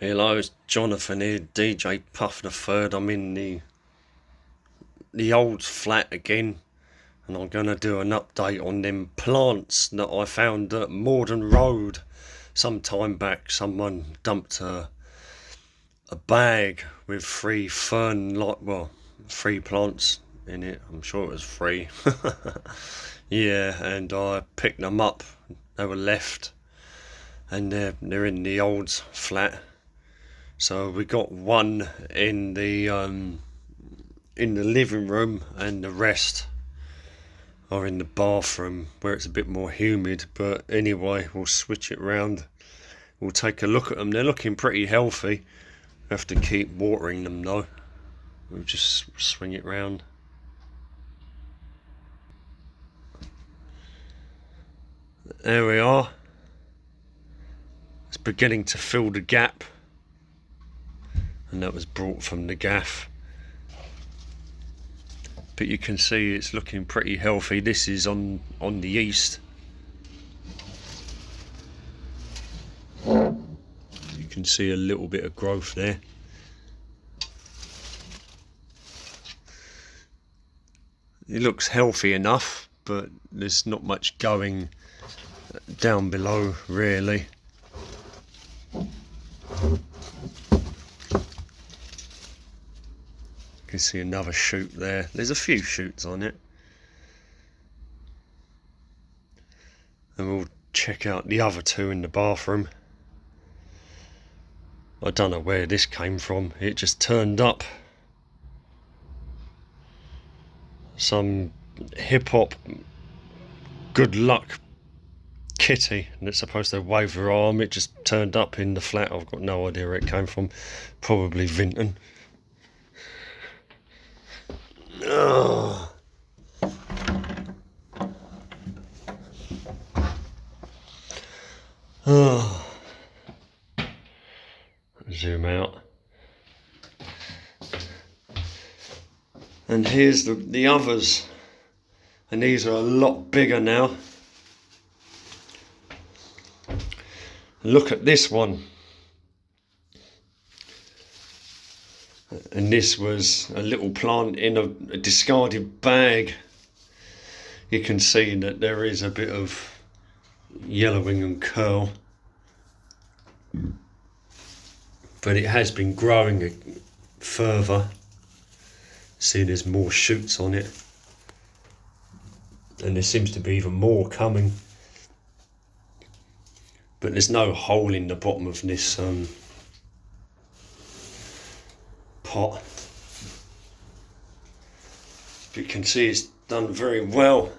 Hello, it's Jonathan here, DJ Puff the Third. I'm in the old flat again, and I'm gonna do an update on them plants that I found at Morden Road some time back. Someone dumped a bag with three three plants in it. I'm sure it was free. Yeah, and I picked them up. They were left, and they're in the old flat. So we got one in the living room, and the rest are in the bathroom where it's a bit more humid. But anyway, we'll switch it round. We'll take a look at them. They're looking pretty healthy. We have to keep watering them though. We'll just swing it round. There we are. It's beginning to fill the gap, and that was brought from the gaff. But you can see it's looking pretty healthy. This is on the east. You can see a little bit of growth there. It looks healthy enough, but there's not much going down below really. You can see another shoot there. There's a few shoots on it. And we'll check out the other two in the bathroom. I don't know where this came from. It just turned up. Some hip hop good luck kitty that's supposed to wave her arm. It just turned up in the flat. I've got no idea where it came from. Probably Vinton. Oh. Oh. Zoom out. And here's the others. And these are a lot bigger now. Look at this one. And this was a little plant in a discarded bag. You can see that there is a bit of yellowing and curl, but it has been growing further. See, there's more shoots on it, and there seems to be even more coming, but there's no hole in the bottom of this pot. But you can see it's done very well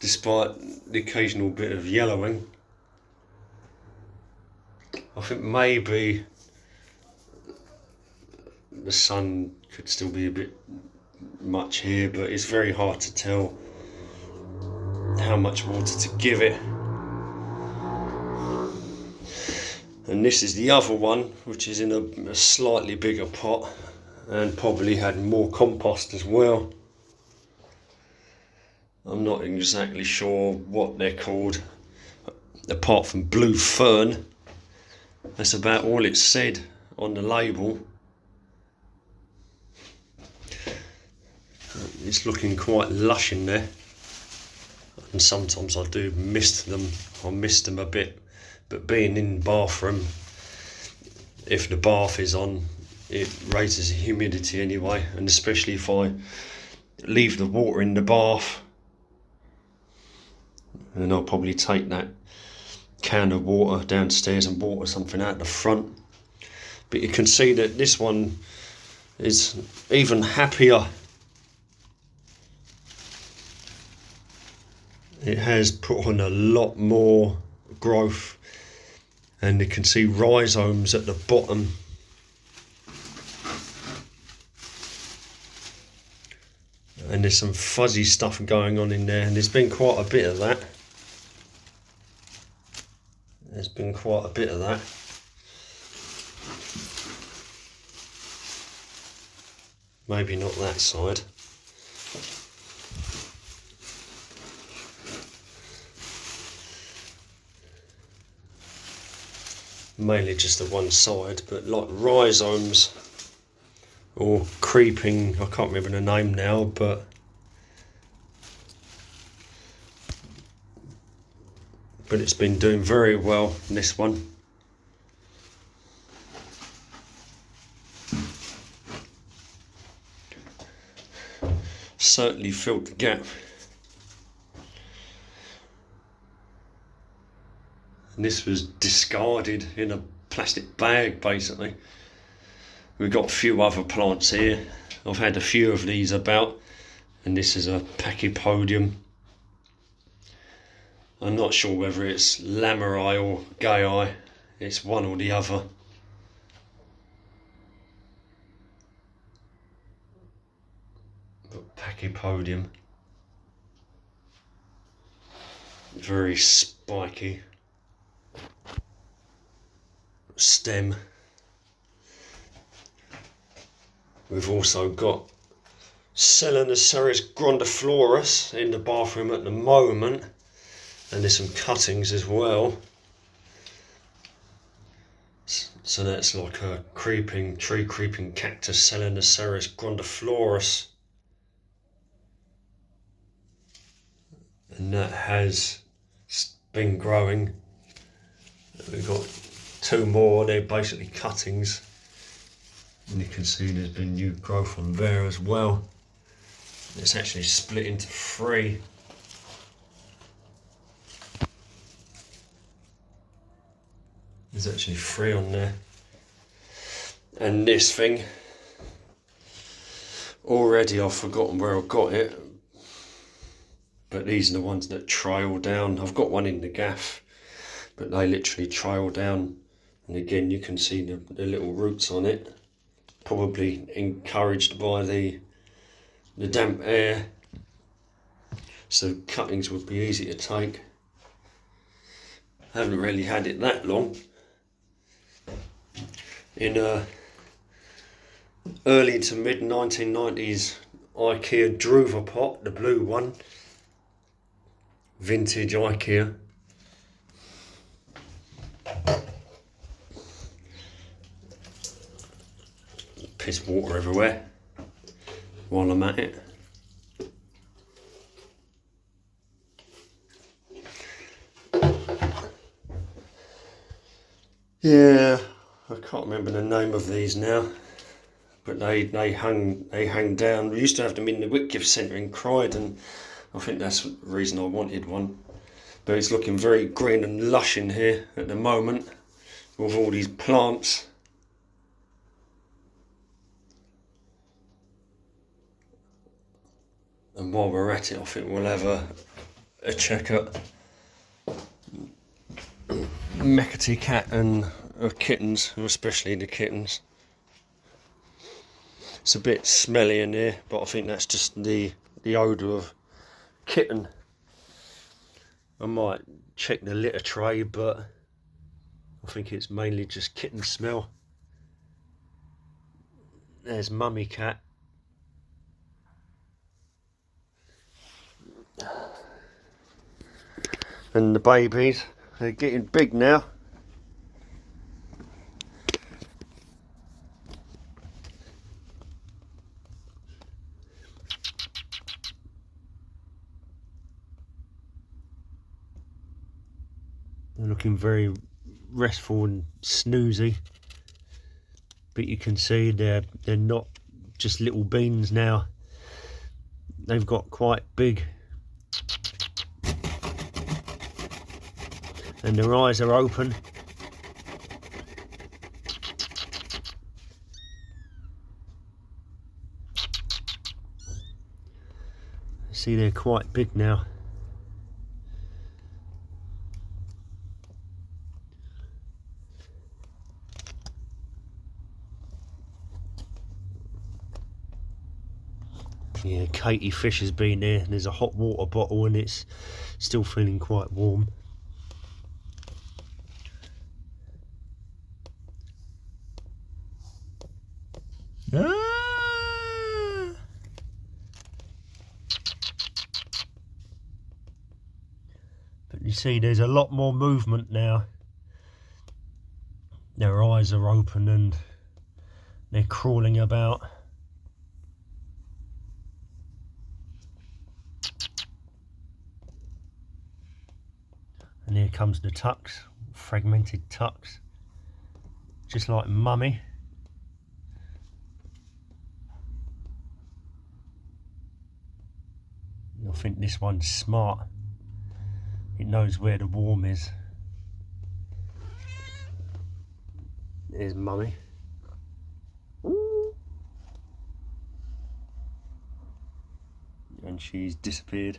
despite the occasional bit of yellowing. I think maybe the sun could still be a bit much here, but it's very hard to tell how much water to give it. And this is the other one, which is in a slightly bigger pot and probably had more compost as well. I'm not exactly sure what they're called, apart from blue fern. That's about all it said on the label. It's looking quite lush in there, and sometimes I do miss them. I miss them a bit, but being in the bathroom, if the bath is on, it raises the humidity anyway, and especially if I leave the water in the bath, and I'll probably take that can of water downstairs and water something out the front. But you can see that this one is even happier. It has put on a lot more growth, and you can see rhizomes at the bottom. And there's some fuzzy stuff going on in there, and there's been quite a bit of that. There's been quite a bit of that. Maybe not that side. mainly just the one side, but like rhizomes or creeping, I can't remember the name now, but it's been doing very well, this one. Certainly filled the gap. And this was discarded in a plastic bag, basically. We've got a few other plants here. I've had a few of these about, and this is a pachypodium. I'm not sure whether it's lameri or gayi. It's one or the other. But pachypodium. Very spiky stem. We've also got Selenoceras grandiflorus in the bathroom at the moment, and there's some cuttings as well. So that's like a tree creeping cactus, Selenoceras grandiflorus, and that has been growing. We've got two more, they're basically cuttings, and you can see there's been new growth on there as well. It's actually split into three. There's actually three on there. And this thing, already I've forgotten where I got it, but these are the ones that trail down. I've got one in the gaff, but they literally trail down, and again you can see the little roots on it, probably encouraged by the damp air, so cuttings would be easy to take. I haven't really had it that long. In early to mid 1990s IKEA Druva pot, the blue one, vintage IKEA. Piss water everywhere while I'm at it. Yeah, I can't remember the name of these now, but they hang down. We used to have them in the Whitgift Centre in Croydon. I think that's the reason I wanted one. But it's looking very green and lush in here at the moment with all these plants. And while we're at it, I think we'll have a check at Meckity Cat and kittens, especially the kittens. It's a bit smelly in here, but I think that's just the odour of kitten. I might check the litter tray, but I think it's mainly just kitten smell. There's Mummy Cat. And the babies, they're getting big now. They're looking very restful and snoozy, but you can see they're not just little beans now. They've got quite big, and their eyes are open. See, they're quite big now. Yeah, Katie Fish has been there, and there's a hot water bottle, and it's still feeling quite warm. Ah! But you see, there's a lot more movement now. Their eyes are open and they're crawling about. And here comes the tucks, fragmented tucks, just like Mummy. I think this one's smart. It knows where the warm is. There's Mummy. And she's disappeared.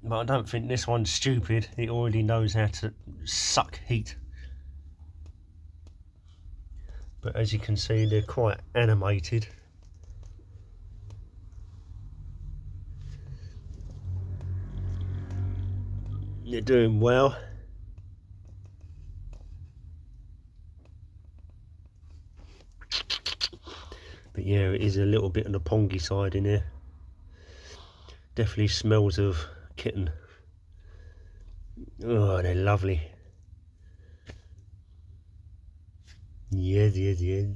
But I don't think this one's stupid. It already knows how to suck heat. But as you can see, they're quite animated. They're doing well. But yeah, it is a little bit on the pongy side in here. Definitely smells of kitten. Oh, they're lovely. Yes, yes, yes.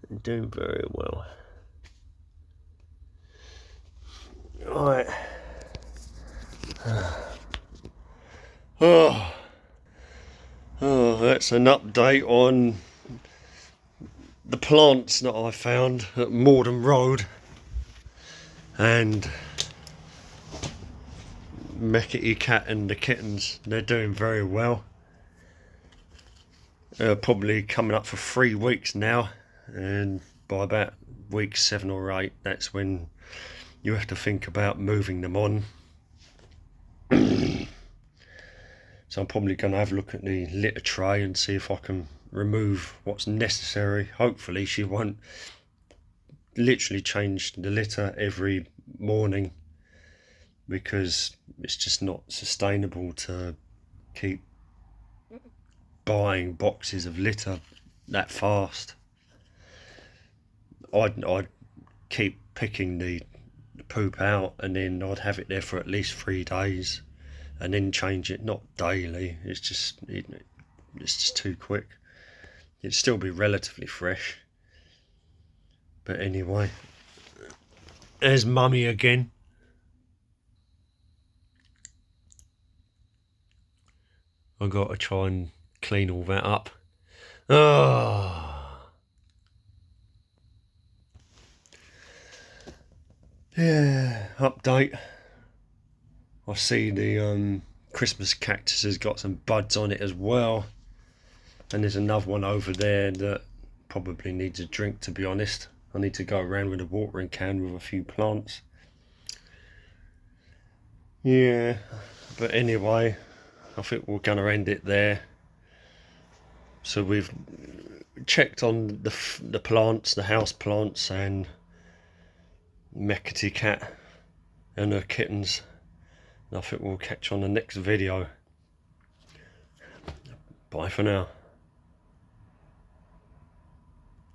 They're doing very well. Right. Oh, that's an update on the plants that I found at Morden Road, and Meckity Cat and the kittens. They're doing very well. Probably coming up for 3 weeks now, and by about week 7 or 8, that's when you have to think about moving them on. So I'm probably going to have a look at the litter tray and see if I can remove what's necessary. Hopefully she won't literally change the litter every morning, because it's just not sustainable to keep buying boxes of litter that fast. I'd keep picking the poop out, and then I'd have it there for at least 3 days and then change it, not daily. It's just too quick. It'd still be relatively fresh. But anyway, there's Mummy again. I've got to try and clean all that up. Oh. Yeah, update. I see the Christmas cactus has got some buds on it as well. And there's another one over there that probably needs a drink, to be honest. I need to go around with a watering can with a few plants. Yeah, but anyway, I think we're going to end it there. So we've checked on the plants, the house plants, and Meckity Cat and her kittens. And I think we'll catch on the next video. Bye for now.